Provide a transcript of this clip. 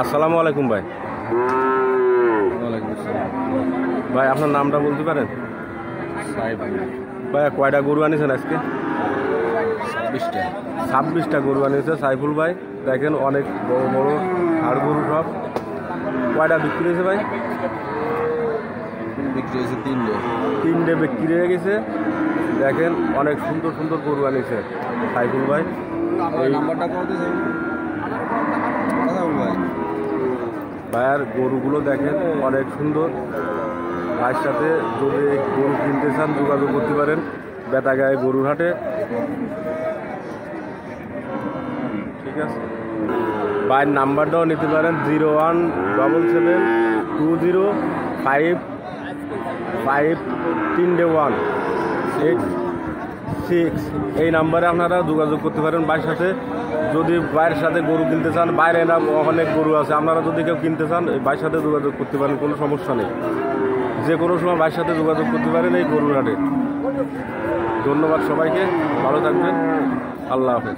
আসসালামু আলাইকুম ভাই। ওয়ালাইকুম আসসালাম। ভাই আপনার নামটা বলতে পারেন? সাহেব ভাই কয়টা গরু আনিয়েছেন আজকে? 26টা। 26টা গরু আনিয়েছে সাইফুল ভাই। দেখেন অনেক বড় বড় হাড় গরু সব। কয়টা বিক্রি হয়েছে ভাই? বিক্রি হয়েছে 3টে। 3টে বিক্রি হয়ে গেছে। দেখেন অনেক সুন্দর সুন্দর গরু আনিয়েছে সাইফুল ভাই। এই নাম্বারটা কত স্যার? কথা বল ভাই। ভাইয়ের গরুগুলো দেখেন অনেক সুন্দর। ভাইয়ের সাথে যদি গরু কিনতে চান যোগাযোগ করতে পারেন বেতাগায় গরুর হাটে। ঠিক আছে, ভাইয়ের নাম্বারটাও নিতে পারেন 01720553186। এই নাম্বারে আপনারা যোগাযোগ করতে পারেন ভাইয়ের সাথে। যদি ভাইয়ের সাথে গরু কিনতে চান, বাইরে না অনেক গরু আছে, আপনারা যদি কেউ কিনতে চান ভাইয়ের সাথে যোগাযোগ করতে পারেন, কোনো সমস্যা নেই। যে কোনো সময় ভাইয়ের সাথে যোগাযোগ করতে পারেন এই গরুর হাটে। ধন্যবাদ সবাইকে, ভালো থাকবেন, আল্লাহ হাফেজ।